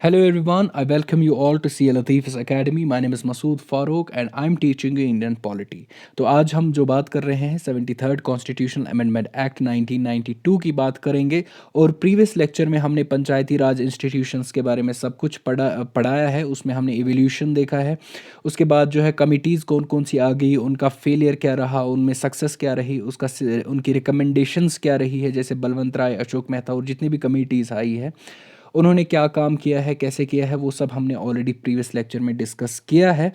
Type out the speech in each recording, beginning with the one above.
Hello everyone, I welcome you all to CA Latif's Academy. My name is Masood Farooq and I'm teaching you Indian polity. तो आज हम जो बात कर रहे हैं 73rd कॉन्स्टिट्यूशनल अमेंडमेंट एक्ट 1992 की बात करेंगे। और प्रीवियस लेक्चर में हमने पंचायती राज इंस्टीट्यूशंस के बारे में सब कुछ पढ़ाया है। उसमें हमने इवोल्यूशन देखा है। उसके बाद जो है कमिटीज़ कौन कौन सी आ गई, उनका फेलियर क्या रहा, उनमें सक्सेस क्या रही, उनकी रिकमेंडेशंस क्या रही है, जैसे बलवंत राय, अशोक मेहता और जितनी भी कमिटीज़ आई है उन्होंने क्या काम किया है, कैसे किया है, वो सब हमने ऑलरेडी प्रीवियस लेक्चर में डिस्कस किया है।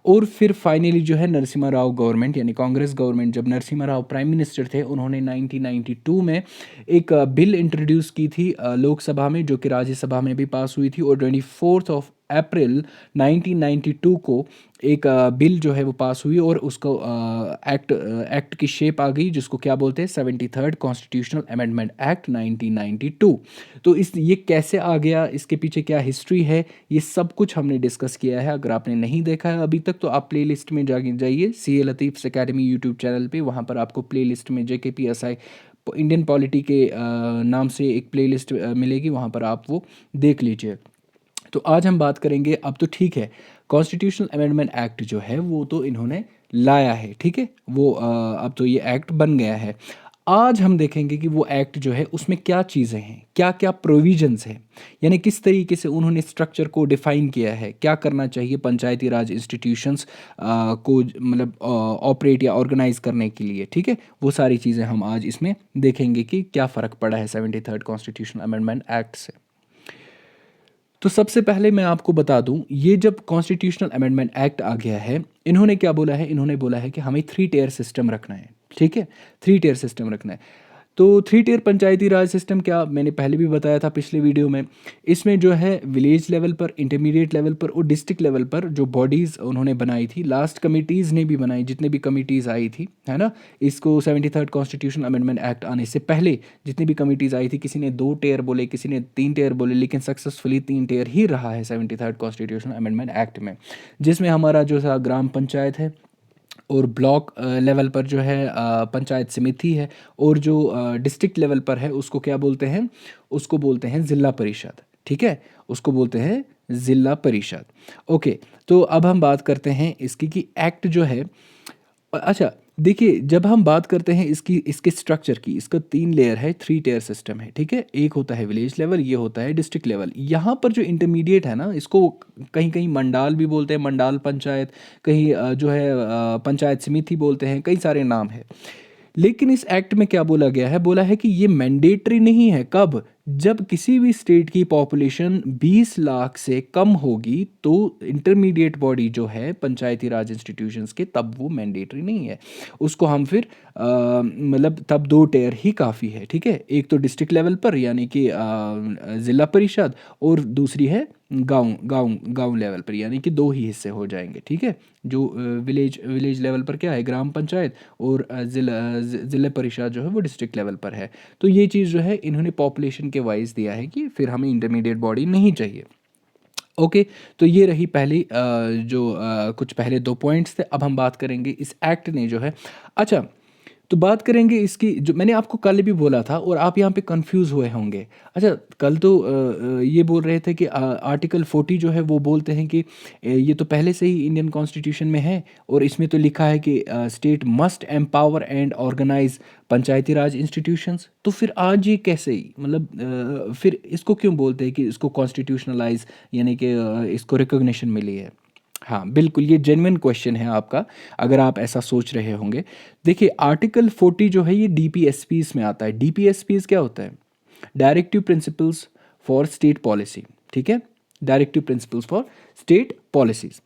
और फिर फाइनली जो है नरसिम्हा राव गवर्नमेंट यानी कांग्रेस गवर्नमेंट, जब नरसिम्हा राव प्राइम मिनिस्टर थे, उन्होंने 1992 में एक बिल इंट्रोड्यूस की थी लोकसभा में, जो कि राज्यसभा में भी पास हुई थी। और 24 अप्रैल 1992 को एक बिल जो है वो पास हुई और उसको एक्ट की शेप आ गई, जिसको क्या बोलते हैं 73rd कॉन्स्टिट्यूशनल अमेंडमेंट एक्ट 1992। तो ये कैसे आ गया, इसके पीछे क्या हिस्ट्री है, ये सब कुछ हमने डिस्कस किया है। अगर आपने नहीं देखा है अभी तक तो आप प्लेलिस्ट में जाइए, CA लतीफ़ एकेडमी यूट्यूब चैनल पे। वहाँ पर आपको प्लेलिस्ट में JKPSI इंडियन पॉलिटी के नाम से एक प्लेलिस्ट मिलेगी, वहाँ पर आप वो देख लीजिए। तो आज हम बात करेंगे, अब तो ठीक है कॉन्स्टिट्यूशनल अमेंडमेंट एक्ट जो है वो तो इन्होंने लाया है, ठीक है, वो अब तो ये एक्ट बन गया है। आज हम देखेंगे कि वो एक्ट जो है उसमें क्या चीज़ें हैं, क्या क्या प्रोविजंस हैं, यानी किस तरीके से उन्होंने स्ट्रक्चर को डिफाइन किया है, क्या करना चाहिए पंचायती राज इंस्टीट्यूशंस को मतलब ऑपरेट या ऑर्गेनाइज करने के लिए, ठीक है। वो सारी चीज़ें हम आज इसमें देखेंगे कि क्या फ़र्क पड़ा है 73rd कॉन्स्टिट्यूशनल अमेंडमेंट एक्ट से। तो सबसे पहले मैं आपको बता दूं, ये जब कॉन्स्टिट्यूशनल अमेंडमेंट एक्ट आ गया है, इन्होंने क्या बोला है, इन्होंने बोला है कि हमें 3 टियर सिस्टम रखना है, ठीक है। 3 टियर सिस्टम रखना है। तो 3 टियर पंचायती राज सिस्टम क्या, मैंने पहले भी बताया था पिछले वीडियो में। इसमें जो है विलेज लेवल पर, इंटरमीडिएट लेवल पर और डिस्ट्रिक्ट लेवल पर जो बॉडीज़ उन्होंने बनाई थी, लास्ट कमिटीज़ ने भी बनाई, जितने भी कमिटीज़ आई थी, है ना। इसको 73rd कॉन्स्टिट्यूशनल अमेंडमेंट एक्ट आने से पहले जितनी भी कमिटीज़ आई थी, किसी ने 2 टियर बोले, किसी ने 3 टियर बोले, लेकिन सक्सेसफुली 3 टियर ही रहा है 73rd कॉन्स्टिट्यूशनल अमेंडमेंट एक्ट में। जिसमें हमारा जो सा ग्राम पंचायत है और ब्लॉक लेवल पर जो है पंचायत समिति है, और जो डिस्ट्रिक्ट लेवल पर है उसको क्या बोलते हैं, उसको बोलते हैं ज़िला परिषद, ठीक है, उसको बोलते हैं ज़िला परिषद। ओके, तो अब हम बात करते हैं इसकी कि एक्ट जो है, अच्छा देखिए, जब हम बात करते हैं इसके स्ट्रक्चर की, इसका 3 लेयर है, 3 टियर सिस्टम है, ठीक है। एक होता है विलेज लेवल, ये होता है डिस्ट्रिक्ट लेवल। यहाँ पर जो इंटरमीडिएट है ना, इसको कहीं कहीं मंडाल भी बोलते हैं, मंडाल पंचायत, कहीं जो है पंचायत समिति बोलते हैं, कई सारे नाम है। लेकिन इस एक्ट में क्या बोला गया है, बोला है कि ये मैंडेटरी नहीं है। कब, जब किसी भी स्टेट की पॉपुलेशन 20 लाख से कम होगी तो इंटरमीडिएट बॉडी जो है पंचायती राज इंस्टीट्यूशंस के, तब वो मैंडेटरी नहीं है। उसको हम फिर मतलब तब 2 टियर ही काफ़ी है, ठीक है। एक तो डिस्ट्रिक्ट लेवल पर यानी कि ज़िला परिषद, और दूसरी है गांव गांव गांव लेवल पर, यानी कि 2 ही हिस्से हो जाएंगे, ठीक है। जो विलेज लेवल पर क्या है, ग्राम पंचायत, और ज़िला परिषद जो है वो डिस्ट्रिक्ट लेवल पर है। तो ये चीज़ जो है इन्होंने पॉपुलेशन के वाइज दिया है कि फिर हमें इंटरमीडिएट बॉडी नहीं चाहिए। ओके, तो ये रही पहली जो कुछ पहले 2 पॉइंट्स थे। अब हम बात करेंगे इस एक्ट ने जो है, अच्छा तो बात करेंगे इसकी, जो मैंने आपको कल भी बोला था और आप यहाँ पे कंफ्यूज हुए होंगे। अच्छा, कल तो ये बोल रहे थे कि आर्टिकल 40 जो है वो बोलते हैं कि ये तो पहले से ही इंडियन कॉन्स्टिट्यूशन में है, और इसमें तो लिखा है कि state must empower and organize Panchayati Raj institutions. तो फिर आज ये कैसे ही, मतलब फिर इसको क्यों बोलते हैं कि इसको कॉन्स्टिट्यूशनलाइज, यानी कि इसको रिकॉग्निशन मिली है। हाँ बिल्कुल, ये जेन्युइन क्वेश्चन है आपका, अगर आप ऐसा सोच रहे होंगे। देखिए, आर्टिकल 40 जो है ये DPSPs में आता है। DPSPs क्या होता है, directive principles for state policy, ठीक है, directive principles for state policies.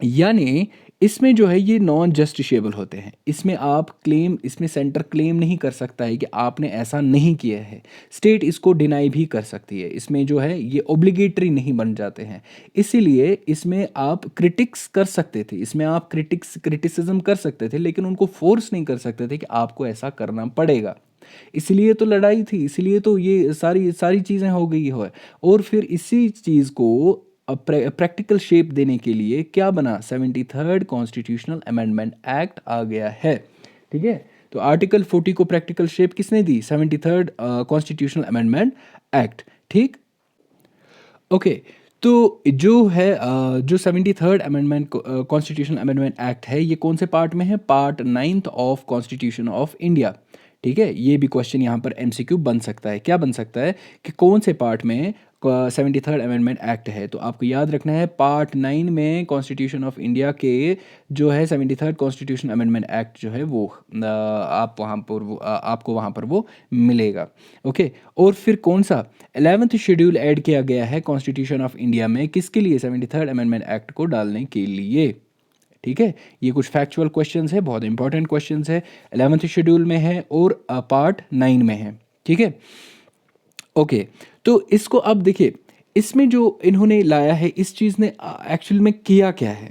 यानी इसमें जो है ये नॉन जस्टिशेबल होते हैं। इसमें आप क्लेम, इसमें सेंटर क्लेम नहीं कर सकता है कि आपने ऐसा नहीं किया है। स्टेट इसको डिनाई भी कर सकती है। इसमें जो है ये ओब्लिगेटरी नहीं बन जाते हैं। इसीलिए इसमें आप क्रिटिक्स कर सकते थे, इसमें आप क्रिटिसिज्म कर सकते थे, लेकिन उनको फोर्स नहीं कर सकते थे कि आपको ऐसा करना पड़ेगा। इसलिए तो लड़ाई थी, इसलिए तो ये सारी सारी चीज़ें हो गई हो। और फिर इसी चीज़ को प्रैक्टिकल शेप देने के लिए क्या बना, 73rd कॉन्स्टिट्यूशनल अमेंडमेंट एक्ट आ गया है, ठीक है। तो आर्टिकल 40 को प्रैक्टिकल शेप किसने दी, 73rd कॉन्स्टिट्यूशनल अमेंडमेंट एक्ट, ठीक। ओके, तो जो है जो 73rd amendment constitutional amendment act है, ये कौन से पार्ट में है? Part 9th of constitution of India. ठीक है, ये भी क्वेश्चन यहाँ पर एमसीक्यू बन सकता है। क्या बन सकता है कि कौन से पार्ट में 73rd अमेंडमेंट एक्ट है? तो आपको याद रखना है पार्ट 9 में कॉन्स्टिट्यूशन ऑफ इंडिया के जो है 73rd कॉन्स्टिट्यूशन अमेंडमेंट एक्ट जो है वो आप वहाँ पर वो आपको वहाँ पर वो मिलेगा। ओके, और फिर कौन सा 11th शेड्यूल ऐड किया गया है कॉन्स्टिट्यूशन ऑफ इंडिया में, किसके लिए? 73rd अमेंडमेंट एक्ट को डालने के लिए। ठीक है, ये कुछ फैक्चुअल क्वेश्चंस है, बहुत इंपॉर्टेंट क्वेश्चंस है। 11th शेड्यूल में है और पार्ट 9 में है। ठीक है, ओके, तो इसको अब देखिए, इसमें जो इन्होंने लाया है, इस चीज़ ने एक्चुअल में किया क्या है?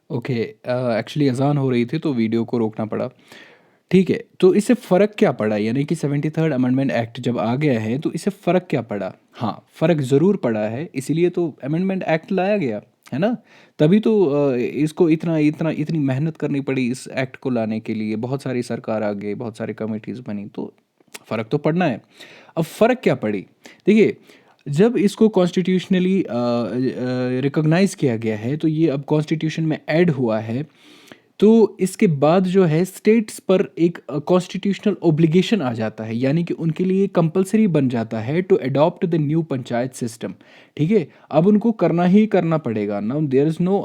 ओके, एक्चुअली अजान हो रही थी तो वीडियो को रोकना पड़ा। ठीक है, तो इससे फ़र्क क्या पड़ा? यानी कि 73rd अमेंडमेंट एक्ट जब आ गया है तो इससे फ़र्क क्या पड़ा? हाँ, फ़र्क ज़रूर पड़ा है, इसीलिए तो अमेंडमेंट एक्ट लाया गया, है ना? तभी तो इसको इतना इतना इतनी मेहनत करनी पड़ी इस एक्ट को लाने के लिए, बहुत सारी सरकार आ गई, बहुत सारी कमिटीज़ बनी, तो फ़र्क तो पड़ना है। अब फ़र्क क्या पड़ी? देखिए, जब इसको कॉन्स्टिट्यूशनली रिकॉग्नाइज़ किया गया है, तो ये अब कॉन्स्टिट्यूशन में ऐड हुआ है, तो इसके बाद जो है स्टेट्स पर एक कॉन्स्टिट्यूशनल ऑब्लिगेशन आ जाता है, यानी कि उनके लिए कंपलसरी बन जाता है to adopt the new panchayat system. ठीक है, अब उनको करना ही करना पड़ेगा। Now there is no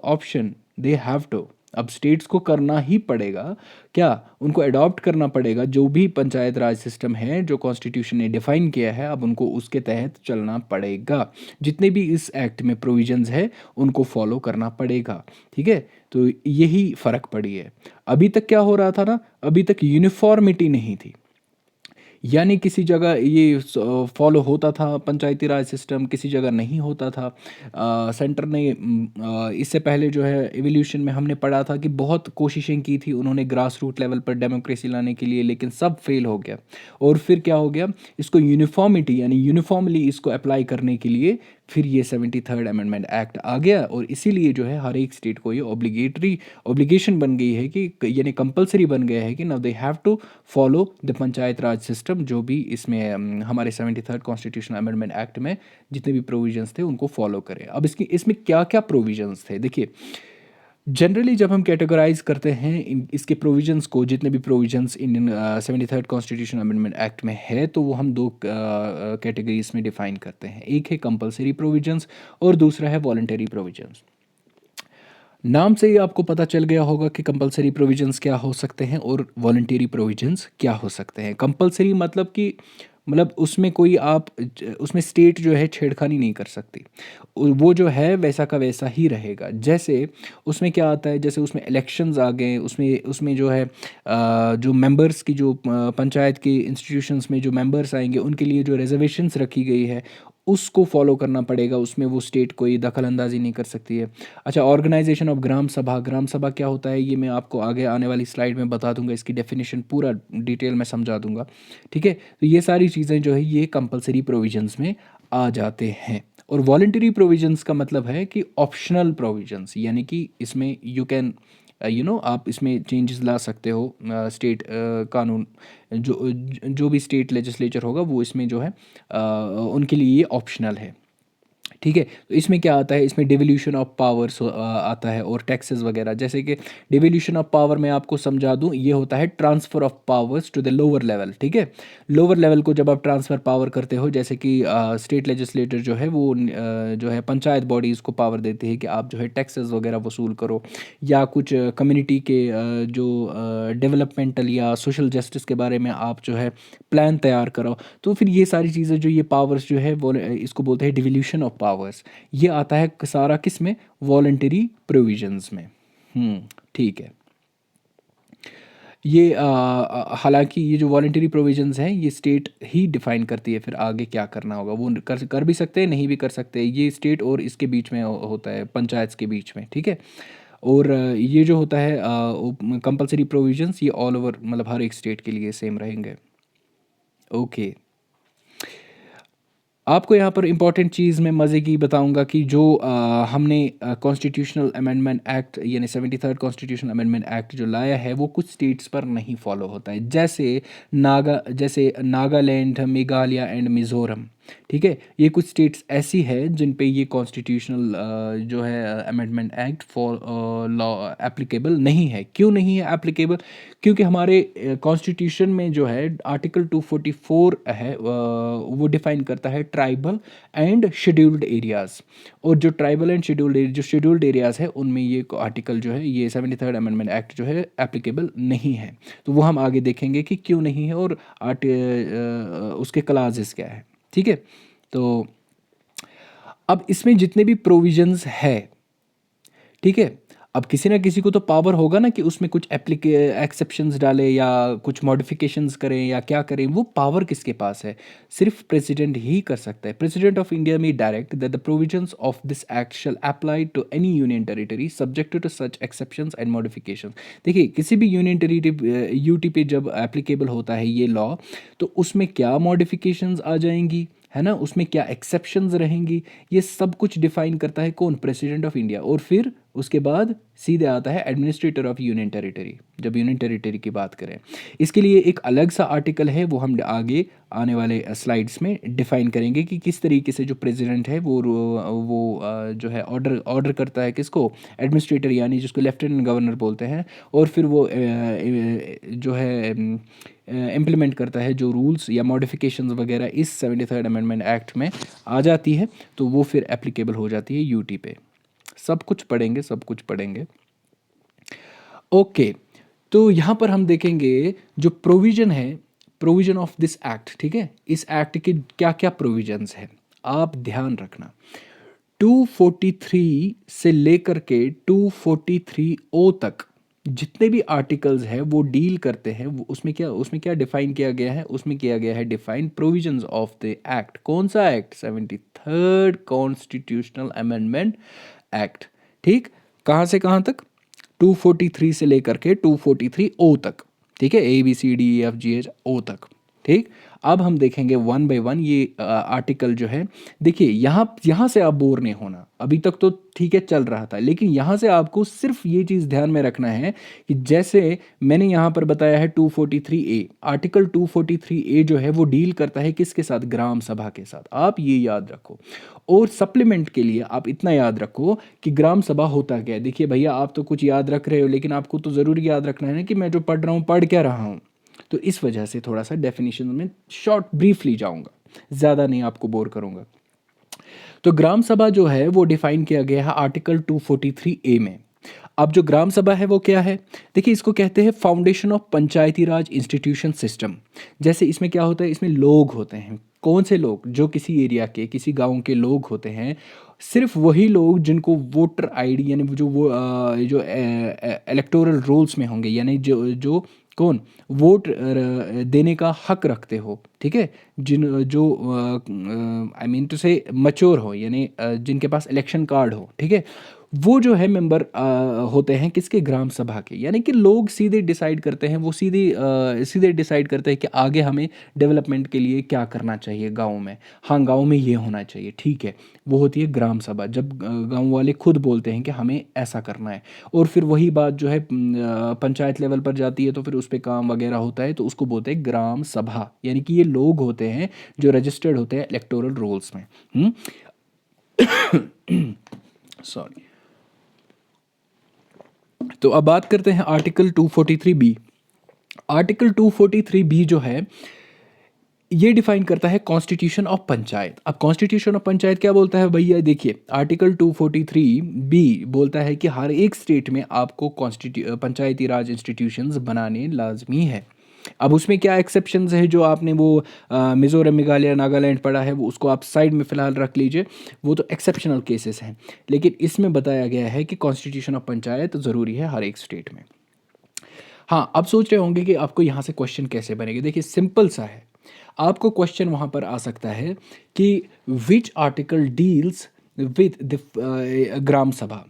option, they have to. अब स्टेट्स को करना ही पड़ेगा, क्या उनको अडॉप्ट करना पड़ेगा जो भी पंचायत राज सिस्टम है जो कॉन्स्टिट्यूशन ने डिफाइन किया है, अब उनको उसके तहत चलना पड़ेगा। जितने भी इस एक्ट में प्रोविजंस है उनको फॉलो करना पड़ेगा। ठीक है, तो यही फ़र्क पड़ी है। अभी तक क्या हो रहा था ना, अभी तक यूनिफॉर्मिटी नहीं थी, यानी किसी जगह ये फॉलो होता था पंचायती राज सिस्टम, किसी जगह नहीं होता था। सेंटर ने इससे पहले जो है एवोल्यूशन में हमने पढ़ा था कि बहुत कोशिशें की थी उन्होंने ग्रास रूट लेवल पर डेमोक्रेसी लाने के लिए, लेकिन सब फेल हो गया। और फिर क्या हो गया, इसको यूनिफॉर्मिटी यानी यूनिफॉर्मली इसको अप्लाई करने के लिए फिर ये 73rd अमेंडमेंट एक्ट आ गया, और इसीलिए जो है हर एक स्टेट को ये ऑब्लिगेशन बन गई है कि यानी कंपलसरी बन गया है कि now they have to follow the Panchayat Raj system, जो भी इसमें हमारे 73rd कॉन्स्टिट्यूशन अमेंडमेंट एक्ट में जितने भी प्रोविजंस थे उनको फॉलो करें। अब इसमें क्या क्या प्रोविजंस थे? देखिए, जनरली जब हम कैटेगराइज करते हैं इसके प्रोविजंस को, जितने भी provisions Indian 73rd constitution amendment act में है, तो वो हम दो कैटेगरीज में डिफाइन करते हैं। एक है कंपलसरी प्रोविजंस और दूसरा है वॉलंटरी प्रोविजंस। नाम से ही आपको पता चल गया होगा कि कंपलसरी प्रोविजंस क्या हो सकते हैं और वॉलंटरी प्रोविजंस क्या हो सकते हैं। कंपलसरी मतलब कि उसमें कोई उसमें स्टेट जो है छेड़खानी नहीं कर सकती, वो जो है वैसा का वैसा ही रहेगा। जैसे उसमें क्या आता है, जैसे उसमें इलेक्शंस आ गए, उसमें उसमें जो है जो मेंबर्स की जो पंचायत के इंस्टीट्यूशंस में जो मेंबर्स आएंगे उनके लिए जो रिजर्वेशंस रखी गई है उसको फॉलो करना पड़ेगा, उसमें वो स्टेट कोई दखल अंदाजी नहीं कर सकती है। अच्छा, ऑर्गेनाइजेशन ऑफ ग्राम सभा, ग्राम सभा क्या होता है ये मैं आपको आगे आने वाली स्लाइड में बता दूंगा, इसकी डेफिनेशन पूरा डिटेल में समझा दूंगा। ठीक है, तो ये सारी चीज़ें जो है ये कंपलसरी प्रोविजंस में आ जाते हैं। और वॉलंटरी प्रोविजंस का मतलब है कि ऑप्शनल प्रोविजंस, यानी कि इसमें यू कैन आप इसमें चेंजेस ला सकते हो। स्टेट कानून जो भी स्टेट लेजिस्लेचर होगा वो इसमें जो है उनके लिए ये ऑप्शनल है। ठीक है, तो इसमें क्या आता है, इसमें डिवोल्यूशन ऑफ पावर्स आता है और टैक्सेस वगैरह। जैसे कि डिवोल्यूशन ऑफ पावर मैं आपको समझा दूं, ये होता है transfer of powers to the lower level. ठीक है, लोअर लेवल को जब आप ट्रांसफ़र पावर करते हो, जैसे कि स्टेट लेजिस्लेटर जो है वो जो है पंचायत बॉडीज़ को पावर देते हैं कि आप जो है टैक्सेस वगैरह वसूल करो, या कुछ कम्युनिटी के जो डेवलपमेंटल या सोशल जस्टिस के बारे में आप जो है प्लान तैयार करो। तो फिर ये सारी चीज़ें जो ये पावर्स जो है वो इसको बोलते हैं डिवोल्यूशन ऑफ पावर्स। ये आता है सारा किस में, वॉलंटरी प्रोविजंस में। ठीक है, ये हालांकि ये जो वॉलंटरी प्रोविजंस हैं ये स्टेट ही डिफाइन करती है फिर आगे क्या करना होगा। वो कर भी सकते हैं, नहीं भी कर सकते, ये स्टेट और इसके बीच में होता है, पंचायत के बीच में। ठीक है, और ये जो होता है कंपलसरी प्रोविजंस, ये ऑल ओवर हर एक स्टेट के लिए सेम रहेंगे। ओके, आपको यहाँ पर इम्पॉर्टेंट चीज़ मैं मज़े की बताऊँगा कि जो हमने कॉन्स्टिट्यूशनल अमेंडमेंट एक्ट यानी 73rd कॉन्स्टिट्यूशनल अमेंडमेंट एक्ट जो लाया है वो कुछ स्टेट्स पर नहीं फॉलो होता है, जैसे नागालैंड, मेघालय एंड मिज़ोरम। ठीक है, ये कुछ स्टेट्स ऐसी है जिन पे ये कॉन्स्टिट्यूशनल जो है amendment act for law applicable नहीं है। क्यों नहीं है एप्लीकेबल? क्योंकि हमारे कॉन्स्टिट्यूशन में जो है आर्टिकल 244 है, वो डिफाइन करता है ट्राइबल एंड शेड्यूल्ड एरियाज़। और जो ट्राइबल एंड शेड्यूल्ड एरियाज़ है उनमें ये आर्टिकल जो है, ये 73rd अमेंडमेंट एक्ट जो है एप्लीकेबल नहीं है। तो वो हम आगे देखेंगे कि क्यों नहीं है और उसके क्लाजेस क्या है। ठीक है, तो अब इसमें जितने भी प्रोविजंस है, ठीक है, अब किसी ना किसी को तो पावर होगा ना कि उसमें कुछ एक्सेप्शंस डाले या कुछ मॉडिफिकेशंस करें या क्या करें। वो पावर किसके पास है? सिर्फ प्रेसिडेंट ही कर सकता है। President of India may direct that the provisions of this act shall apply to any union territory subject to such exceptions and modification. देखिए, किसी भी यूनियन टेरिटरी यूटी पे जब एप्लीकेबल होता है ये लॉ, तो उसमें क्या मॉडिफिकेशंस आ जाएंगी, है ना, उसमें क्या एक्सेप्शंस रहेंगी, ये सब कुछ डिफाइन करता है कौन? President of India. और फिर उसके बाद सीधे आता है एडमिनिस्ट्रेटर ऑफ यूनियन टेरिटरी, जब यूनियन टेरिटरी की बात करें। इसके लिए एक अलग सा आर्टिकल है, वो हम आगे आने वाले स्लाइड्स में डिफाइन करेंगे कि किस तरीके से जो प्रेसिडेंट है वो जो है ऑर्डर करता है किसको? एडमिनिस्ट्रेटर, यानी जिसको लेफ्टिनेंट गवर्नर बोलते हैं। और फिर वो जो है इम्प्लीमेंट करता है जो रूल्स या मॉडिफिकेशंस वगैरह इस 73rd अमेंडमेंट एक्ट में आ जाती है, तो वो फिर एप्लीकेबल हो जाती है यूटी पे। सब कुछ पढ़ेंगे, सब कुछ पढ़ेंगे। ओके, तो यहाँ पर हम देखेंगे जो प्रोविज़न है, प्रोविज़न ऑफ दिस एक्ट। ठीक है, इस एक्ट के क्या क्या प्रोविजंस हैं आप ध्यान रखना। 243 से लेकर के 243 ओ तक जितने भी आर्टिकल्स हैं वो डील करते हैं, वो उसमें क्या डिफाइन किया गया है? उसमें किया गया है define provisions of the act. कौन सा act? 73rd constitutional amendment act. ठीक, कहाँ से कहाँ तक? 243 से लेकर के 243 ओ तक। ठीक है, ABCDEFGH ओ तक। ठीक, अब हम देखेंगे वन बाय वन ये आर्टिकल जो है। देखिए, यहाँ से आप बोर नहीं होना, अभी तक तो ठीक है चल रहा था, लेकिन यहाँ से आपको सिर्फ ये चीज़ ध्यान में रखना है कि जैसे मैंने यहाँ पर बताया है 243A, आर्टिकल 243A जो है वो डील करता है किसके साथ? ग्राम सभा के साथ। आप ये याद रखो। और सप्लीमेंट के लिए आप इतना याद रखो कि ग्राम सभा होता क्या है। देखिए भैया, आप तो कुछ याद रख रहे हो, लेकिन आपको तो ज़रूर याद रखना है ना कि मैं जो पढ़ रहा हूँ पढ़ क्या रहा हूँ। तो इस वजह से थोड़ा सा डेफिनेशन में शॉर्ट ब्रीफली जाऊंगा, ज़्यादा नहीं आपको बोर करूंगा। तो ग्राम सभा जो है वो डिफाइन किया गया है आर्टिकल 243A में। अब जो ग्राम सभा है वो क्या है? देखिए, इसको कहते हैं foundation of Panchayati Raj institution system. जैसे इसमें क्या होता है? इसमें लोग होते हैं। कौन से लोग? जो किसी एरिया के, किसी गांव के लोग होते हैं। सिर्फ वही लोग जिनको वोटर आईडी, यानी जो वो जो इलेक्टोरल रोल्स में होंगे, यानी जो जो कौन वोट देने का हक रखते हो। ठीक है, जो आई मीन टू से मच्योर हो, यानी जिनके पास इलेक्शन कार्ड हो। ठीक है, वो जो है मेंबर होते हैं किसके? ग्राम सभा के। यानी कि लोग सीधे डिसाइड करते हैं, वो सीधे डिसाइड करते हैं कि आगे हमें डेवलपमेंट के लिए क्या करना चाहिए गांव में। हाँ, गांव में ये होना चाहिए। ठीक है, वो होती है ग्राम सभा, जब गांव वाले खुद बोलते हैं कि हमें ऐसा करना है। और फिर वही बात जो है पंचायत लेवल पर जाती है, तो फिर उस पर काम वगैरह होता है, तो उसको बोलते हैं ग्राम सभा। यानी कि ये लोग होते हैं जो रजिस्टर्ड होते हैं इलेक्टोरल रोल्स में। सॉरी। तो अब बात करते हैं आर्टिकल 243B। आर्टिकल 243B जो है ये डिफाइन करता है कॉन्स्टिट्यूशन ऑफ पंचायत। अब कॉन्स्टिट्यूशन ऑफ पंचायत क्या बोलता है भैया? देखिए, आर्टिकल 243B बोलता है कि हर एक स्टेट में आपको पंचायती राज इंस्टीट्यूशंस बनाने लाजमी है। अब उसमें क्या एक्सेप्शंस है? जो आपने वो मिज़ोरम, मेघालय, नागालैंड पढ़ा है, वो उसको आप साइड में फ़िलहाल रख लीजिए, वो तो एक्सेप्शनल केसेस हैं। लेकिन इसमें बताया गया है कि कॉन्स्टिट्यूशन ऑफ पंचायत ज़रूरी है हर एक स्टेट में। हाँ, अब सोच रहे होंगे कि आपको यहाँ से क्वेश्चन कैसे बनेंगे। देखिए, सिंपल सा है। आपको क्वेश्चन वहाँ पर आ सकता है कि which article deals with the gram sabha.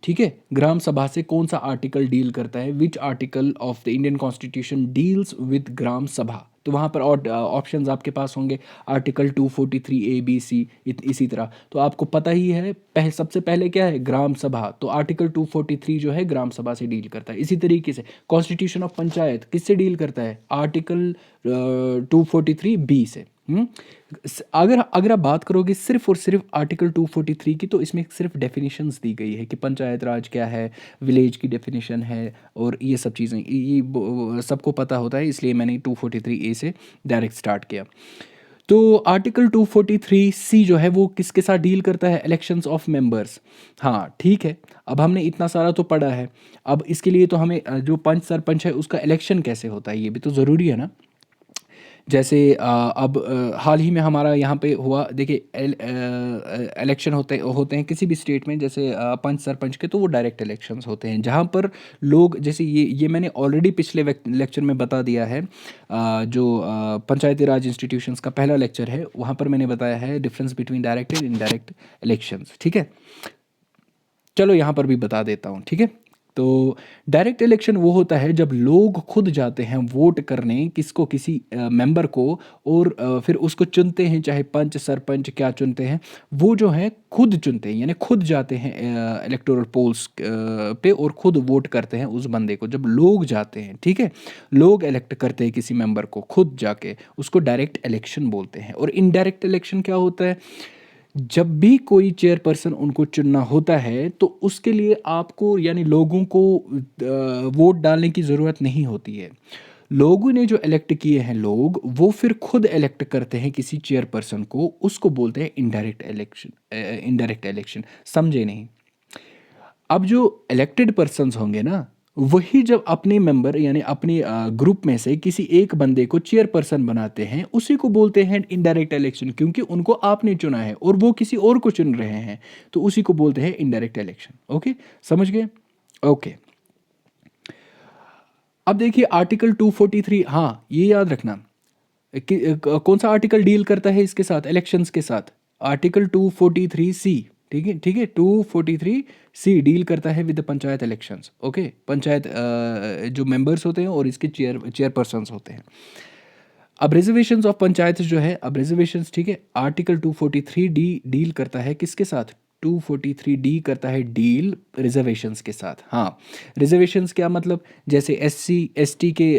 ठीक है, ग्राम सभा से कौन सा आर्टिकल डील करता है, which article of the Indian constitution deals with gram sabha. तो वहाँ पर और ऑप्शंस आपके पास होंगे, आर्टिकल 243 ए बी सी, इसी तरह। तो आपको पता ही है सबसे पहले क्या है, ग्राम सभा। तो आर्टिकल 243 जो है ग्राम सभा से डील करता है। इसी तरीके से कॉन्स्टिट्यूशन ऑफ पंचायत किससे डील करता है, आर्टिकल 243 बी से। अगर अगर आप बात करोगे सिर्फ और सिर्फ आर्टिकल 243 की, तो इसमें सिर्फ डेफिनेशंस दी गई है कि पंचायत राज क्या है, विलेज की डेफिनेशन है, और ये सब चीज़ें ये सबको पता होता है, इसलिए मैंने 243 ए से डायरेक्ट स्टार्ट किया। तो आर्टिकल 243 सी जो है वो किसके साथ डील करता है, इलेक्शंस ऑफ मेंबर्स। हाँ ठीक है, अब हमने इतना सारा तो पढ़ा है, अब इसके लिए तो हमें जो पंच सरपंच है उसका इलेक्शन कैसे होता है ये भी तो ज़रूरी है ना। जैसे अब हाल ही में हमारा यहाँ पे हुआ, देखिए इलेक्शन होते होते हैं किसी भी स्टेट में, जैसे पंच सरपंच के, तो वो डायरेक्ट इलेक्शंस होते हैं, जहाँ पर लोग, जैसे ये मैंने ऑलरेडी पिछले लेक्चर में बता दिया है। जो पंचायती राज इंस्टीट्यूशंस का पहला लेक्चर है, वहाँ पर मैंने बताया है difference between direct and indirect elections. ठीक है, चलो यहाँ पर भी बता देता हूँ। ठीक है, तो डायरेक्ट इलेक्शन वो होता है जब लोग खुद जाते हैं वोट करने किसको, किसी मेंबर को, और फिर उसको चुनते हैं, चाहे पंच सरपंच क्या चुनते हैं, वो जो है खुद चुनते हैं, यानी खुद जाते हैं इलेक्टोरल पोल्स पे और खुद वोट करते हैं उस बंदे को। जब लोग जाते हैं, ठीक है, लोग इलेक्ट करते हैं किसी मेंबर को खुद जाके, उसको डायरेक्ट इलेक्शन बोलते हैं। और इनडायरेक्ट इलेक्शन क्या होता है, जब भी कोई चेयरपर्सन उनको चुनना होता है तो उसके लिए आपको यानी लोगों को वोट डालने की ज़रूरत नहीं होती है। लोगों ने जो इलेक्ट किए हैं लोग, वो फिर खुद इलेक्ट करते हैं किसी चेयरपर्सन को, उसको बोलते हैं इनडायरेक्ट इलेक्शन। इनडायरेक्ट इलेक्शन समझे नहीं। अब जो इलेक्टेड पर्सन्स होंगे ना, वही जब अपने मेंबर यानी अपने ग्रुप में से किसी एक बंदे को चेयरपर्सन बनाते हैं, उसी को बोलते हैं इनडायरेक्ट इलेक्शन, क्योंकि उनको आपने चुना है और वो किसी और को चुन रहे हैं, तो उसी को बोलते हैं इनडायरेक्ट इलेक्शन। ओके, समझ गए। ओके, अब देखिए आर्टिकल 243, हाँ ये याद रखना कौन सा आर्टिकल डील करता है इसके साथ, इलेक्शंस के साथ, आर्टिकल 243 सी। ठीक है, ठीक है, 243 सी डील करता है with panchayat elections. Okay, panchayat जो मेंबर्स होते हैं और इसके चेयरपर्सन्स होते हैं। अब रिजर्वेशंस ऑफ पंचायत जो है, अब रिजर्वेशंस, ठीक है, आर्टिकल 243 डी डील करता है किसके साथ, 243 डी करता है डील रिजर्वेशंस के साथ। हाँ, रिजर्वेशंस क्या मतलब, जैसे एससी एसटी के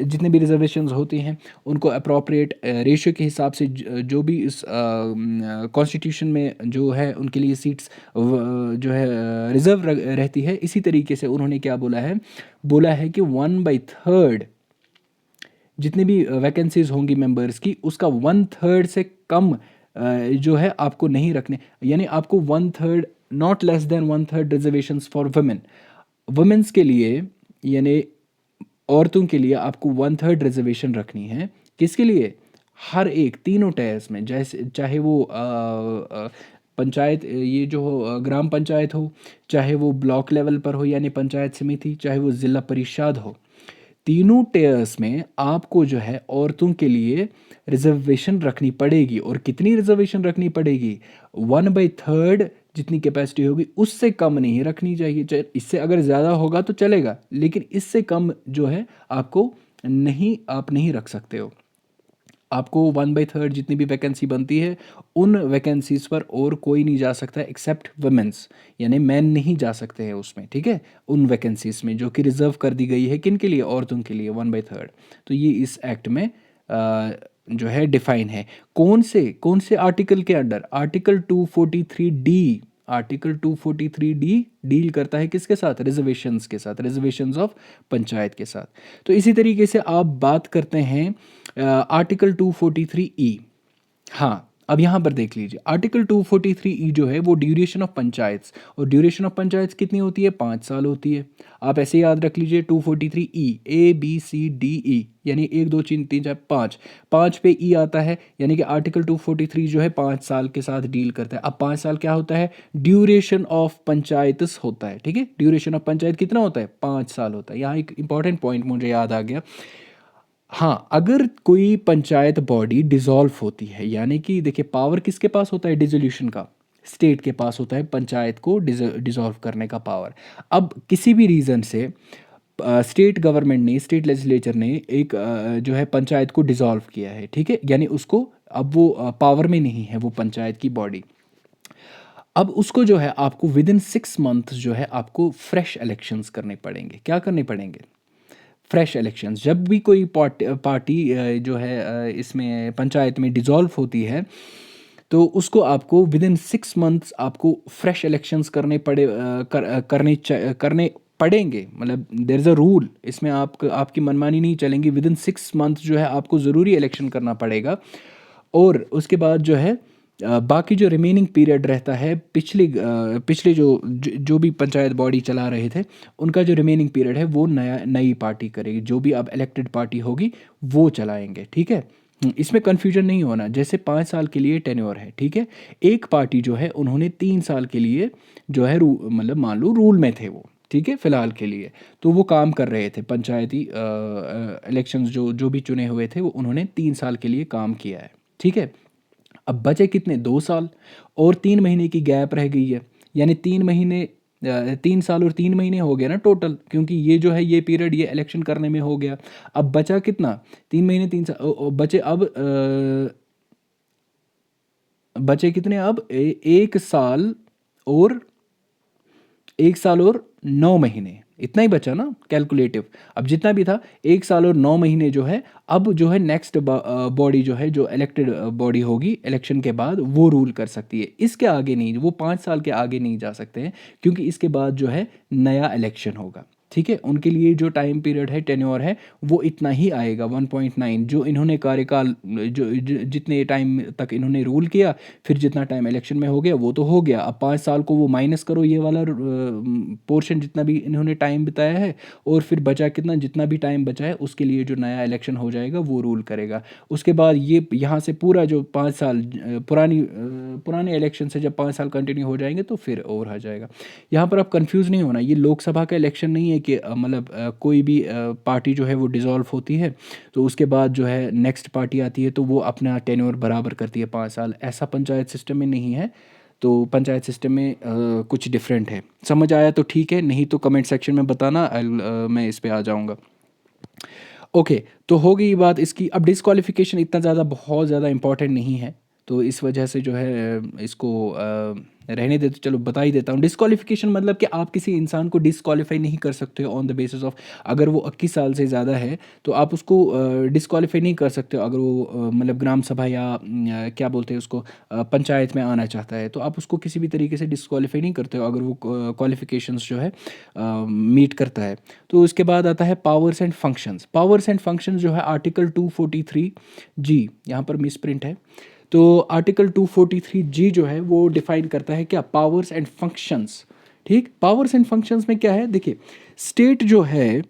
जितने भी रिजर्वेशंस होते हैं उनको अप्रोप्रिएट रेशियो के हिसाब से जो भी इस कॉन्स्टिट्यूशन में जो है उनके लिए सीट्स जो है रिजर्व रहती है, इसी तरीके से उन्होंने क्या बोला है कि 1/3 जितनी भी वैकेंसीज होंगी मेंबर्स की, उसका 1/3 से कम जो है आपको नहीं रखने, यानी आपको 1/3, not less than 1/3 reservations for women. Womens के लिए यानी औरतों के लिए आपको 1/3 रिजर्वेशन रखनी है। किसके लिए, हर एक तीनों टायर्स में, जैसे चाहे वो पंचायत ये जो हो ग्राम पंचायत हो, चाहे वो ब्लॉक लेवल पर हो यानी पंचायत समिति, चाहे वो ज़िला परिषद हो, तीनों टेयर्स में आपको जो है औरतों के लिए रिजर्वेशन रखनी पड़ेगी। और कितनी रिजर्वेशन रखनी पड़ेगी, 1/3 जितनी कैपेसिटी होगी उससे कम नहीं रखनी चाहिए। इससे अगर ज़्यादा होगा तो चलेगा, लेकिन इससे कम जो है आपको नहीं, आप नहीं रख सकते हो। आपको 1/3 जितनी भी वैकेंसी बनती है उन वैकेंसीज पर और कोई नहीं जा सकता एक्सेप्ट वुमेन्स, यानी मैन नहीं जा सकते हैं उसमें। ठीक है, उन वैकेंसीज में जो कि रिजर्व कर दी गई है किन के लिए, औरतों के लिए 1/3। तो ये इस एक्ट में जो है डिफाइन है। कौन से आर्टिकल के under, article 243 D, article 243 D deal करता है किसके साथ, रिजर्वेशंस के साथ, रिजर्वेशंस ऑफ पंचायत के साथ। तो इसी तरीके से आप बात करते हैं आर्टिकल 243 ई। हाँ, अब यहाँ पर देख लीजिए आर्टिकल 243 ई जो है वो ड्यूरेशन ऑफ पंचायत, और ड्यूरेशन ऑफ पंचायत कितनी होती है, 5 साल होती है। आप ऐसे याद रख लीजिए 243 ई, A B C D E, यानी 1 2 3 3 4 5, 5 पे ई आता है, यानी कि आर्टिकल 243 जो है 5 साल के साथ डील करता है। अब 5 साल क्या होता है, ड्यूरेशन ऑफ पंचायत होता है। ठीक है, ड्यूरेशन ऑफ पंचायत कितना होता है, 5 साल होता है। यहाँ एक इंपॉर्टेंट पॉइंट मुझे याद आ गया। हाँ, अगर कोई पंचायत बॉडी डिसॉल्व होती है, यानी कि देखिए पावर किसके पास होता है डिसोल्यूशन का, स्टेट के पास होता है पंचायत को डिसॉल्व करने का पावर। अब किसी भी रीज़न से स्टेट गवर्नमेंट ने, स्टेट लेजिस्लेचर ने एक जो है पंचायत को डिसॉल्व किया है, ठीक है, यानी उसको अब वो पावर में नहीं है वो पंचायत की बॉडी। अब उसको जो है आपको विद इन 6 मंथ जो है आपको फ्रेश इलेक्शंस करने पड़ेंगे। क्या करने पड़ेंगे? Fresh elections. जब भी कोई पार्टी जो है इसमें पंचायत में डिसॉल्व होती है, तो उसको आपको विद इन 6 मंथ्स आपको फ्रेश इलेक्शंस करने पड़ेंगे। मतलब देयर इज़ अ रूल, इसमें आपकी मनमानी नहीं चलेंगी। विद इन 6 मंथ जो है आपको ज़रूरी इलेक्शन करना पड़ेगा। और उसके बाद जो है बाकी जो रिमेनिंग पीरियड रहता है, पिछले जो भी पंचायत बॉडी चला रहे थे, उनका जो रिमेनिंग पीरियड है वो नई पार्टी करेगी। जो भी अब इलेक्टेड पार्टी होगी वो चलाएंगे, ठीक है। इसमें कन्फ्यूजन नहीं होना। जैसे 5 साल के लिए टेन्योर है, ठीक है। एक पार्टी जो है उन्होंने 3 साल के लिए जो है मतलब मान लो रूल में थे वो, ठीक है, फिलहाल के लिए। तो वो काम कर रहे थे पंचायती इलेक्शंस जो भी चुने हुए थे वो उन्होंने 3 साल के लिए काम किया है, ठीक है। अब बचे कितने? 2 साल और 3 महीने की गैप रह गई है। यानी 3 महीने 3 साल और 3 महीने हो गया ना टोटल, क्योंकि ये जो है ये पीरियड ये इलेक्शन करने में हो गया। अब बचा कितना? 3 महीने 3 साल बचे। अब बचे कितने? अब 1 साल और 1 साल और 9 महीने, इतना ही बचा ना कैलकुलेटिव। अब जितना भी था 1 साल और 9 महीने जो है, अब जो है नेक्स्ट बॉडी जो है, जो इलेक्टेड बॉडी होगी इलेक्शन के बाद, वो रूल कर सकती है। इसके आगे नहीं, वो 5 साल के आगे नहीं जा सकते हैं, क्योंकि इसके बाद जो है नया इलेक्शन होगा, ठीक है। उनके लिए जो टाइम पीरियड है, टेन्योर है, वो इतना ही आएगा 1.9। जो इन्होंने कार्यकाल जितने टाइम तक इन्होंने रूल किया, फिर जितना टाइम इलेक्शन में हो गया वो तो हो गया। अब 5 साल को वो माइनस करो, ये वाला पोर्शन जितना भी इन्होंने टाइम बिताया है, और फिर बचा कितना? जितना भी टाइम बचा है उसके लिए जो नया इलेक्शन हो जाएगा वो रूल करेगा। उसके बाद ये यहाँ से पूरा जो 5 साल पुराने इलेक्शन से जब 5 साल कंटिन्यू हो जाएंगे तो फिर और आ जाएगा। यहाँ पर आप कंफ्यूज नहीं होना, ये लोकसभा का इलेक्शन नहीं है कि मतलब कोई भी पार्टी जो है वो डिसॉल्व होती है तो उसके बाद जो है नेक्स्ट पार्टी आती है तो वो अपना टेन्योर बराबर करती है 5 साल। ऐसा पंचायत सिस्टम में नहीं है। तो पंचायत सिस्टम में कुछ डिफरेंट है। समझ आया तो ठीक है, नहीं तो कमेंट सेक्शन में बताना, मैं इस पे आ जाऊँगा। ओके, तो हो गई बात इसकी। अब डिस्क्वालिफिकेशन इतना ज़्यादा बहुत ज़्यादा इंपॉर्टेंट नहीं है, तो इस वजह से जो है इसको रहने देते। चलो बता ही देता हूँ। डिस्क्वालिफिकेशन मतलब कि आप किसी इंसान को डिस्क्वालीफाई नहीं कर सकते हो ऑन द बेसिस ऑफ, अगर वो 21 साल से ज़्यादा है तो आप उसको डिस्क्वालीफाई नहीं कर सकते हो। अगर वो मतलब ग्राम सभा या क्या बोलते हैं उसको, पंचायत में आना चाहता है, तो आप उसको किसी भी तरीके से डिस्क्वालीफाई नहीं करते हो अगर वो क्वालिफिकेशंस जो है मीट करता है। तो उसके बाद आता है powers and functions. Powers and functions जो है आर्टिकल 243 जी, यहाँ पर मिस प्रिंट है। तो आर्टिकल 243 जी जो है वो डिफाइन करता है क्या? पावर्स एंड फंक्शंस, ठीक। पावर्स एंड फंक्शंस में क्या है? देखिए, स्टेट जो है,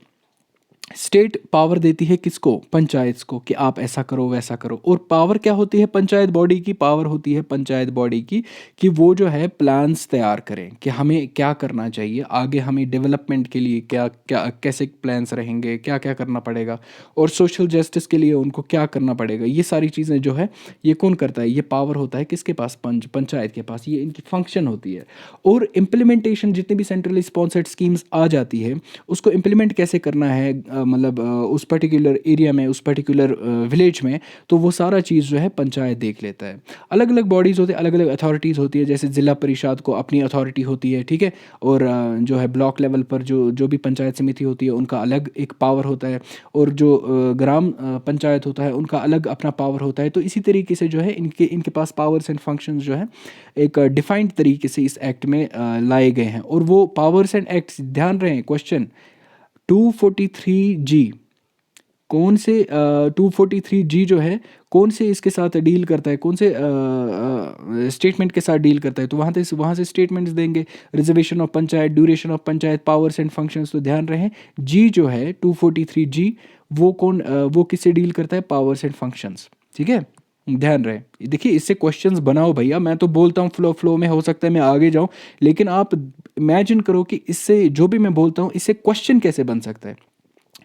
स्टेट पावर देती है किसको? पंचायत को, कि आप ऐसा करो वैसा करो। और पावर क्या होती है पंचायत बॉडी की? पावर होती है पंचायत बॉडी की कि वो जो है प्लान्स तैयार करें कि हमें क्या करना चाहिए आगे, हमें डेवलपमेंट के लिए क्या क्या कैसे प्लान्स रहेंगे, क्या क्या करना पड़ेगा, और सोशल जस्टिस के लिए उनको क्या करना पड़ेगा। ये सारी चीज़ें जो है ये कौन करता है? ये पावर होता है किसके पास? पंचायत के पास। ये इनकी फंक्शन होती है। और इम्प्लीमेंटेशन, जितनी भी सेंट्रली स्पॉन्सर्ड स्कीम्स आ जाती है उसको इम्प्लीमेंट कैसे करना है, मतलब उस पर्टिकुलर एरिया में, उस पर्टिकुलर विलेज में, तो वो सारा चीज़ जो है पंचायत देख लेता है। अलग अलग बॉडीज़ होती है, अलग अलग अथॉरिटीज़ होती है। जैसे ज़िला परिषद को अपनी अथॉरिटी होती है, ठीक है। और जो है ब्लॉक लेवल पर जो भी पंचायत समिति होती है उनका अलग एक पावर होता है। और जो ग्राम पंचायत होता है उनका अलग अपना पावर होता है। तो इसी तरीके से जो है इनके इनके पास पावर्स एंड फंक्शंस जो है एक डिफाइंड तरीके से इस एक्ट में लाए गए हैं। और वो पावर्स एंड एक्ट्स, ध्यान रहे क्वेश्चन, 243 जी कौन से 243 जी जो है कौन से इसके साथ डील करता है, कौन से स्टेटमेंट के साथ डील करता है? तो वहाँ से स्टेटमेंट्स देंगे। Reservation of panchayat, duration of panchayat, powers and functions. तो ध्यान रहे जी जो है 243 जी वो किससे डील करता है? पावर्स एंड फंक्शंस, ठीक है। ध्यान रहे। देखिए, इससे क्वेश्चंस बनाओ भैया। मैं तो बोलता हूँ फ्लो में, हो सकता है मैं आगे जाऊँ, लेकिन आप इमेजिन करो कि इससे जो भी मैं बोलता हूँ इससे क्वेश्चन कैसे बन सकता है।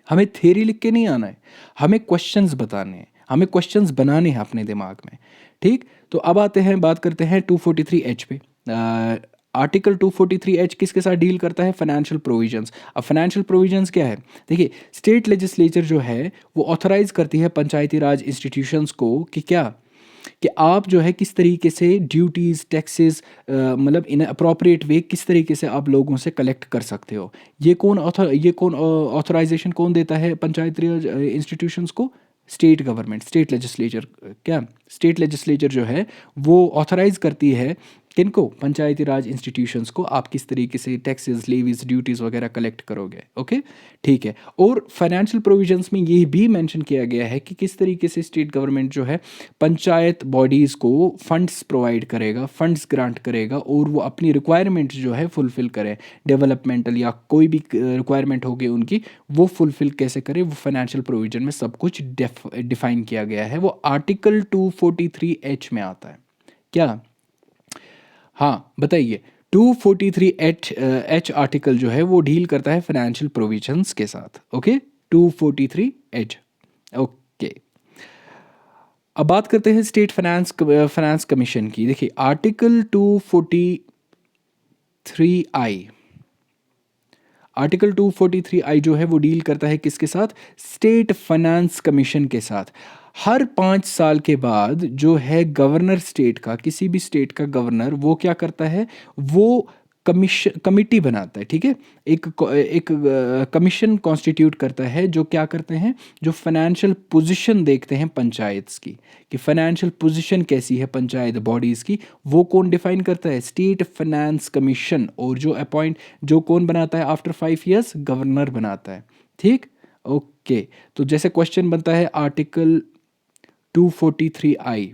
हमें थ्योरी लिख के नहीं आना है, हमें क्वेश्चंस बताने हैं, हमें क्वेश्चंस बनाने हैं अपने दिमाग में, ठीक। तो अब आते हैं, बात करते हैं 243 एच पे। आर्टिकल 243H किसके साथ डील करता है? Financial provisions. अब फाइनेंशियल प्रोविजंस क्या है? देखिए, स्टेट लेजिस्लेचर जो है वो ऑथराइज करती है पंचायती राज इंस्टीट्यूशंस को कि क्या, कि आप जो है किस तरीके से ड्यूटीज़ टैक्सेस मतलब इन अप्रोप्रिएट वे किस तरीके से आप लोगों से कलेक्ट कर सकते हो। ये कौन ऑथराइजेशन कौन देता है पंचायती राज इंस्टीट्यूशंस को? State government, state legislature. क्या स्टेट लेजिस्लेचर जो है वो ऑथराइज करती है किनको? पंचायती राज इंस्टीट्यूशंस को, आप किस तरीके से टैक्सेस लेवीज ड्यूटीज़ वगैरह कलेक्ट करोगे। ओके, ठीक है। और फाइनेंशियल प्रोविजंस में ये भी मेंशन किया गया है कि किस तरीके से स्टेट गवर्नमेंट जो है पंचायत बॉडीज़ को फंड्स प्रोवाइड करेगा, फंड्स ग्रांट करेगा, और वो अपनी रिक्वायरमेंट जो है फुलफ़िल करे, डेवलपमेंटल या कोई भी रिक्वायरमेंट होगी उनकी, वो फुलफ़िल कैसे करे, वो फाइनेंशियल प्रोविजन में सब कुछ डिफाइन किया गया है। वो आर्टिकल 243H में आता है। क्या? हाँ, बताइए। 243H आर्टिकल जो है वो डील करता है फाइनेंशियल प्रोविजंस के साथ। Okay, 243H। ओके, अब बात करते हैं स्टेट फाइनेंस कमीशन की। देखिए, आर्टिकल 243I, आर्टिकल 243I जो है वो डील करता है किसके साथ? स्टेट फाइनेंस कमीशन के साथ। हर 5 साल के बाद जो है गवर्नर स्टेट का, किसी भी स्टेट का गवर्नर, वो क्या करता है? वो कमिटी बनाता है, ठीक है। एक कमीशन कॉन्स्टिट्यूट करता है जो क्या करते हैं? जो फाइनेंशियल पोजीशन देखते हैं पंचायत्स की, कि फाइनेंशियल पोजीशन कैसी है पंचायत बॉडीज़ की, वो कौन डिफाइन करता है? State finance commission. और जो कौन बनाता है आफ्टर 5 ईयर्स? गवर्नर बनाता है, ठीक। ओके, तो जैसे क्वेश्चन बनता है, आर्टिकल 243I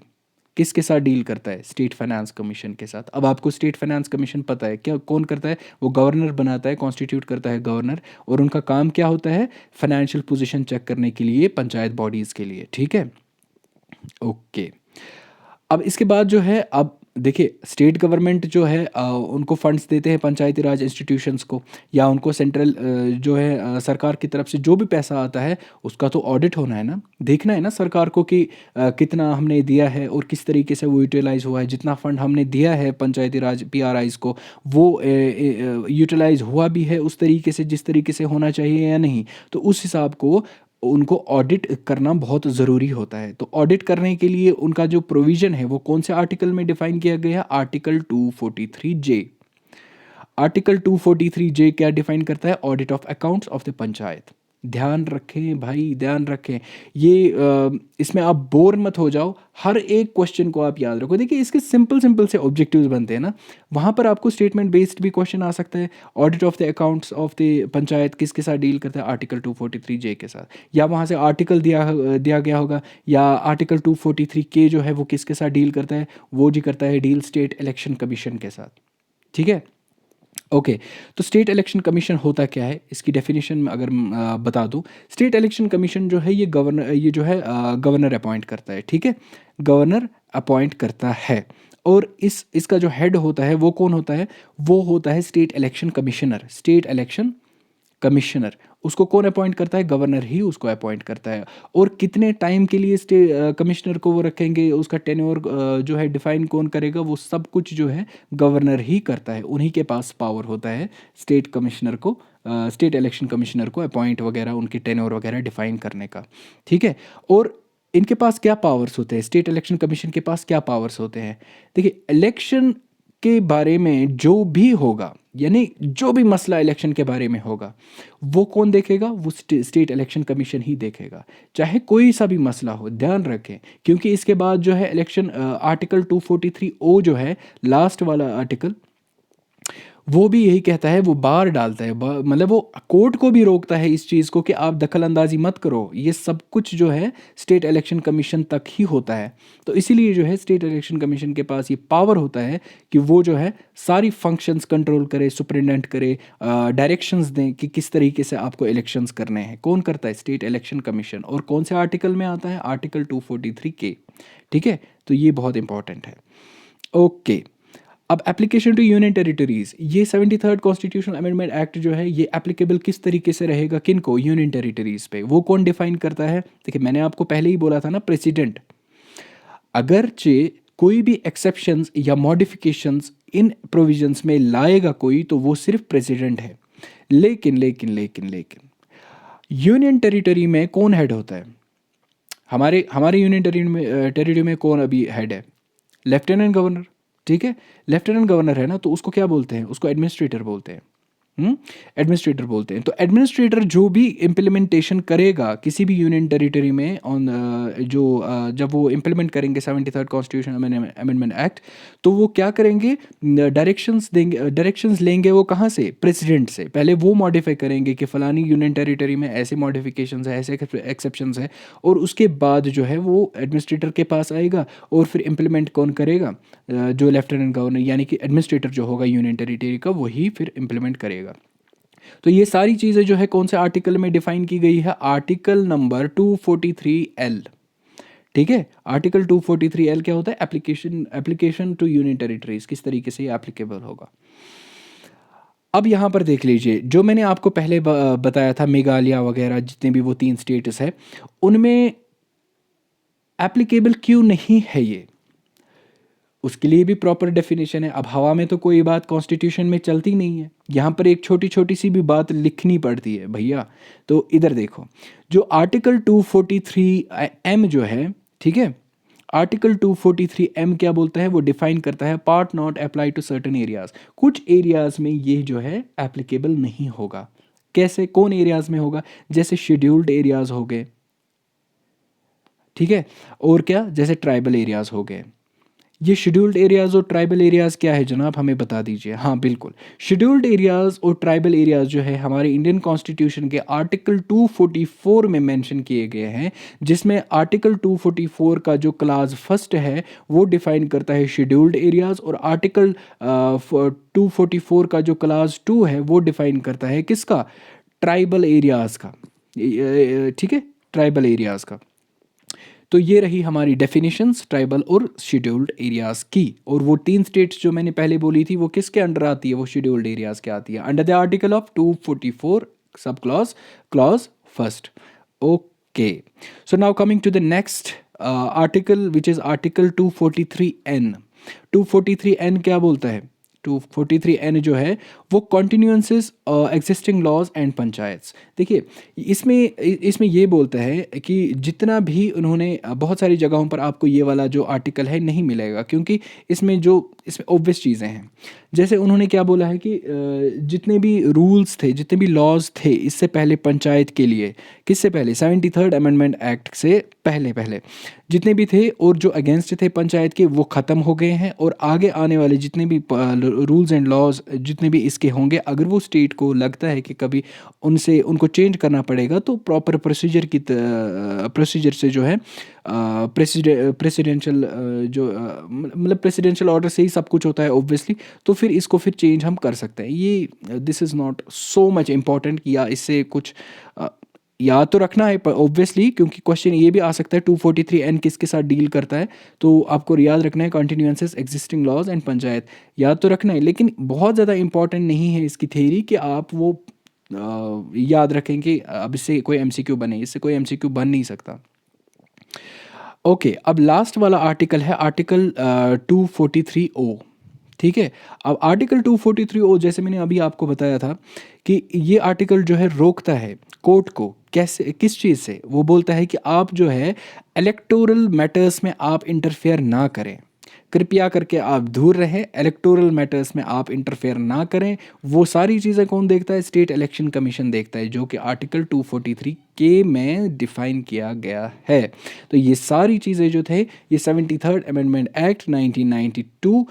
किसके साथ डील करता है? स्टेट फाइनेंस कमीशन के साथ। अब आपको स्टेट फाइनेंस कमीशन पता है क्या कौन करता है? वो गवर्नर बनाता है, कॉन्स्टिट्यूट करता है गवर्नर, और उनका काम क्या होता है? फाइनेंशियल पोजीशन चेक करने के लिए पंचायत बॉडीज़ के लिए, ठीक है। ओके, अब इसके बाद जो है, अब देखिए, स्टेट गवर्नमेंट जो है उनको फंड्स देते हैं पंचायती राज इंस्टीट्यूशंस को, या उनको सेंट्रल जो है सरकार की तरफ से जो भी पैसा आता है उसका तो ऑडिट होना है ना, देखना है ना सरकार को कि कितना हमने दिया है और किस तरीके से वो यूटिलाइज हुआ है। जितना फंड हमने दिया है पंचायती राज PRIs को, वो यूटिलाइज हुआ भी है उस तरीके से जिस तरीके से होना चाहिए या नहीं। तो उस हिसाब को उनको ऑडिट करना बहुत ज़रूरी होता है। तो ऑडिट करने के लिए उनका जो प्रोविज़न है वो कौन से आर्टिकल में डिफाइन किया गया है? Article 243J। आर्टिकल 243J क्या डिफाइन करता है? Audit of accounts of the panchayat. ध्यान रखें भाई, ध्यान रखें। ये इसमें आप बोर मत हो जाओ, हर एक क्वेश्चन को आप याद रखो। देखिए, इसके सिंपल सिंपल से ऑब्जेक्टिव्स बनते हैं ना, वहाँ पर आपको स्टेटमेंट बेस्ड भी क्वेश्चन आ सकता है। Audit of the accounts of the panchayat किसके साथ डील करता है? आर्टिकल 243J के साथ। या वहाँ से आर्टिकल दिया गया होगा, या आर्टिकल 243K जो है वो किसके साथ डील करता है? वो जी करता है डील स्टेट इलेक्शन कमीशन के साथ, ठीक है। ओके, तो स्टेट इलेक्शन कमीशन होता क्या है, इसकी डेफिनेशन में अगर बता दूं, स्टेट इलेक्शन कमीशन जो है ये जो है गवर्नर अपॉइंट करता है, ठीक है। गवर्नर अपॉइंट करता है, और इसका जो हेड होता है वो कौन होता है? वो होता है state election commissioner. State election commissioner, उसको कौन अपॉइंट करता है? गवर्नर ही उसको अपॉइंट करता है। और कितने टाइम के लिए कमिश्नर को वो रखेंगे, उसका टेन्योर जो है डिफाइन कौन करेगा? वो सब कुछ जो है गवर्नर ही करता है, उन्हीं के पास पावर होता है स्टेट कमिश्नर को, स्टेट इलेक्शन कमिश्नर को अपॉइंट वगैरह, उनके टेन्योर वगैरह डिफाइन करने का, ठीक है। और इनके पास क्या पावर्स होते हैं? स्टेट इलेक्शन कमीशन के पास क्या पावर्स होते हैं? देखिए, इलेक्शन के बारे में जो भी होगा, यानी जो भी मसला इलेक्शन के बारे में होगा, वो कौन देखेगा? वो स्टेट इलेक्शन कमीशन ही देखेगा, चाहे कोई सा भी मसला हो। ध्यान रखें, क्योंकि इसके बाद जो है इलेक्शन आर्टिकल 243O जो है लास्ट वाला आर्टिकल, वो भी यही कहता है, वो बार डालता है, मतलब वो कोर्ट को भी रोकता है इस चीज़ को कि आप दखल अंदाजी मत करो, ये सब कुछ जो है स्टेट इलेक्शन कमीशन तक ही होता है। तो इसीलिए जो है स्टेट इलेक्शन कमीशन के पास ये पावर होता है कि वो जो है सारी फंक्शंस कंट्रोल करे, सुपरिटेंडेंट करे, डायरेक्शंस दें कि किस तरीके से आपको इलेक्शंस करने हैं। कौन करता है? State election commission. और कौन से आर्टिकल में आता है? आर्टिकल 243K, ठीक है। तो ये बहुत इंपॉर्टेंट है। ओके, अब एप्लीकेशन टू यूनियन टेरिटरीज, ये 73rd कॉन्स्टिट्यूशनल अमेंडमेंट एक्ट जो है ये एप्लीकेबल किस तरीके से रहेगा? किन को? यूनियन टेरिटरीज पे। वो कौन डिफाइन करता है? देखिए, मैंने आपको पहले ही बोला था ना, प्रेसिडेंट। अगरचे कोई भी एक्सेप्शंस या मॉडिफिकेशंस इन प्रोविजंस में लाएगा कोई तो वो सिर्फ प्रेसिडेंट है। लेकिन लेकिन लेकिन लेकिन यूनियन टेरिटरी में कौन हेड होता है? हमारे हमारे यूनियन टेरिटरी में कौन अभी हेड है? Lieutenant governor. ठीक है, लेफ्टिनेंट गवर्नर है ना, तो उसको क्या बोलते हैं? उसको एडमिनिस्ट्रेटर बोलते हैं। एडमिनिस्ट्रेटर बोलते हैं। तो एडमिनिस्ट्रेटर जो भी इम्प्लीमेंटेशन करेगा किसी भी यूनियन टेरिटरी में ऑन जब वो इम्प्लीमेंट करेंगे 73rd कॉन्स्टिट्यूशन अमेंडमेंट एक्ट, तो वो क्या करेंगे? डायरेक्शंस लेंगे वो कहाँ से? प्रेसिडेंट से। पहले वो मॉडिफाई करेंगे कि फ़लानी यूनियन टेरिटरी में ऐसे मॉडिफिकेशंस है, ऐसे एक्सेप्शंस है, और उसके बाद जो है वो एडमिनिस्ट्रेटर के पास आएगा, और फिर इम्प्लीमेंट कौन करेगा? जो लेफ्टिनेंट गवर्नर यानी कि एडमिनिस्ट्रेटर जो होगा यूनियन टेरिटरी का, वही फिर इम्प्लीमेंट करेगा। तो ये सारी चीज़ें जो है कौन से आर्टिकल में डिफाइन की गई है? Article number 243L। ठीक है, आर्टिकल 243L क्या होता है? एप्लीकेशन टू यूनियन टेरिटरीज, किस तरीके से ये एप्लीकेबल होगा। अब यहाँ पर देख लीजिए, जो मैंने आपको पहले बताया था, मेघालय वगैरह जितने भी वो 3 स्टेट्स है, उनमें एप्लीकेबल क्यों नहीं है ये? उसके लिए भी प्रॉपर डेफिनेशन है। अब हवा में तो कोई बात कॉन्स्टिट्यूशन में चलती नहीं है, यहाँ पर एक छोटी छोटी सी भी बात लिखनी पड़ती है भैया। तो इधर देखो, जो आर्टिकल 243M जो है, ठीक है, आर्टिकल 243M क्या बोलता है? वो डिफाइन करता है part not apply to certain areas. कुछ एरियाज में ये जो है एप्लीकेबल नहीं होगा। कैसे? कौन एरियाज में होगा? जैसे शेड्यूल्ड एरियाज हो गए, ठीक है, और क्या? जैसे ट्राइबल एरियाज हो गए। ये शेड्यूल्ड एरियाज़ और ट्राइबल एरियाज़ क्या है जनाब, हमें बता दीजिए। हाँ बिल्कुल, शेड्यूल्ड एरियाज़ और ट्राइबल एरियाज़ जो है हमारे इंडियन कॉन्स्टिट्यूशन के आर्टिकल 244 में मेंशन किए गए हैं, जिसमें आर्टिकल 244 का जो क्लास फर्स्ट है वो डिफाइन करता है शेड्यूल्ड एरियाज़, और आर्टिकल 244 का जो क्लास 2 है वो डिफाइन करता है किसका? ट्राइबल एरियाज़ का। ठीक है, ट्राइबल एरियाज़ का। तो ये रही हमारी डेफिनेशंस ट्राइबल और शेड्यूल्ड एरियाज़ की। और वो 3 स्टेट्स जो मैंने पहले बोली थी वो किसके अंडर आती है? वो शेड्यूल्ड एरियाज़ के आती है, under the article of 244 sub clause first. Okay, so now coming to the next article which is article 243N। 243N क्या बोलता है? 243N जो है वो continuances existing laws and panchayats. देखिए, इसमें इसमें ये बोलता है कि जितना भी उन्होंने बहुत सारी जगहों पर आपको ये वाला जो आर्टिकल है नहीं मिलेगा, क्योंकि इसमें ऑब्वियस चीज़ें हैं। जैसे उन्होंने क्या बोला है कि जितने भी रूल्स थे, जितने भी लॉज थे इससे पहले पंचायत के लिए, किससे पहले? 73rd अमेंडमेंट एक्ट से पहले पहले जितने भी थे और जो अगेंस्ट थे पंचायत के, वो ख़त्म हो गए हैं। और आगे आने वाले जितने भी रूल्स एंड लॉज जितने भी इसके होंगे, अगर वो स्टेट को लगता है कि कभी उनको चेंज करना पड़ेगा, तो प्रॉपर प्रोसीजर से जो है प्रेसिडेंशियल जो मतलब प्रेसिडेंशियल ऑर्डर से ही सब कुछ होता है ऑब्वियसली। तो फिर इसको फिर चेंज हम कर सकते हैं। ये this is not so much important कि या इससे कुछ याद तो रखना है ऑब्वियसली, क्योंकि क्वेश्चन ये भी आ सकता है 243N किसके साथ डील करता है। तो आपको याद रखना है कॉन्टिन्यूंसेस एग्जिस्टिंग लॉज एंड पंचायत, याद तो रखना है। लेकिन बहुत ज़्यादा इंपॉर्टेंट नहीं है इसकी थ्योरी कि आप वो याद रखें कि अब इससे कोई MCQ बने, इससे कोई MCQ बन नहीं सकता। ओके, अब लास्ट वाला आर्टिकल है आर्टिकल 243O। ठीक है, अब आर्टिकल 243O जैसे मैंने अभी आपको बताया था कि ये आर्टिकल जो है रोकता है कोर्ट को, कैसे, किस चीज़ से? वो बोलता है कि आप जो है इलेक्टोरल मैटर्स में आप इंटरफेयर ना करें, कृपया करके आप दूर रहें, इलेक्टोरल मैटर्स में आप इंटरफेयर ना करें। वो सारी चीज़ें कौन देखता है? स्टेट इलेक्शन कमीशन देखता है, जो कि आर्टिकल 243 में डिफाइन किया गया है। तो ये सारी चीज़ें जो थे, ये 73rd अमेंडमेंट एक्ट 1992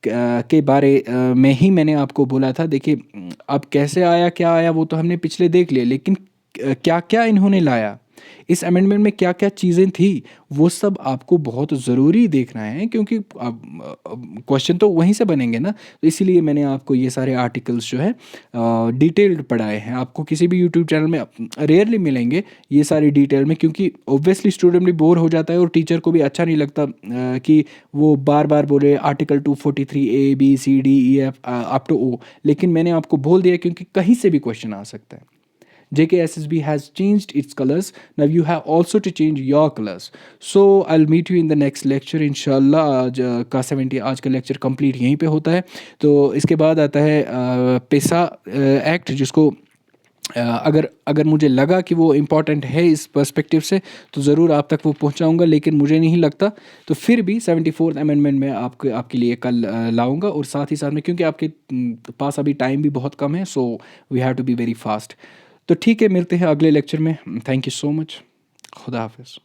के बारे में ही मैंने आपको बोला था। देखिए, अब कैसे आया, क्या आया, वो तो हमने पिछले देख लिया, लेकिन क्या क्या इन्होंने लाया, इस अमेंडमेंट में क्या क्या चीज़ें थी, वो सब आपको बहुत ज़रूरी देखना है, क्योंकि अब क्वेश्चन तो वहीं से बनेंगे ना। तो इसीलिए मैंने आपको ये सारे आर्टिकल्स जो है डिटेल्ड पढ़ाए हैं। आपको किसी भी यूट्यूब चैनल में रेयरली मिलेंगे ये सारी डिटेल में, क्योंकि ऑब्वियसली स्टूडेंट भी बोर हो जाता है और टीचर को भी अच्छा नहीं लगता कि वो बार बार बोले article 243A BCDEF up to O। लेकिन मैंने आपको बोल दिया क्योंकि कहीं से भी क्वेश्चन आ सकता है। JKSSB has changed its colors. Now you have also to change your colors. So I'll meet you in the next lecture इंशाल्लाह. आज का 70 आज का लेक्चर कंप्लीट यहीं पे होता है. तो इसके बाद आता है पेसा एक्ट, जिसको अगर अगर मुझे लगा कि वो इम्पॉर्टेंट है इस पर्सपेक्टिव से तो ज़रूर आप तक वो पहुंचाऊंगा, लेकिन मुझे नहीं लगता. तो फिर भी 74th अमेंडमेंट में आपके लिए कल लाऊंगा. और साथ ही साथ में क्योंकि आपके पास अभी टाइम भी बहुत कम है, so we have to be very fast. तो ठीक है, मिलते हैं अगले लेक्चर में. Thank you so much. खुदा हाफिज़.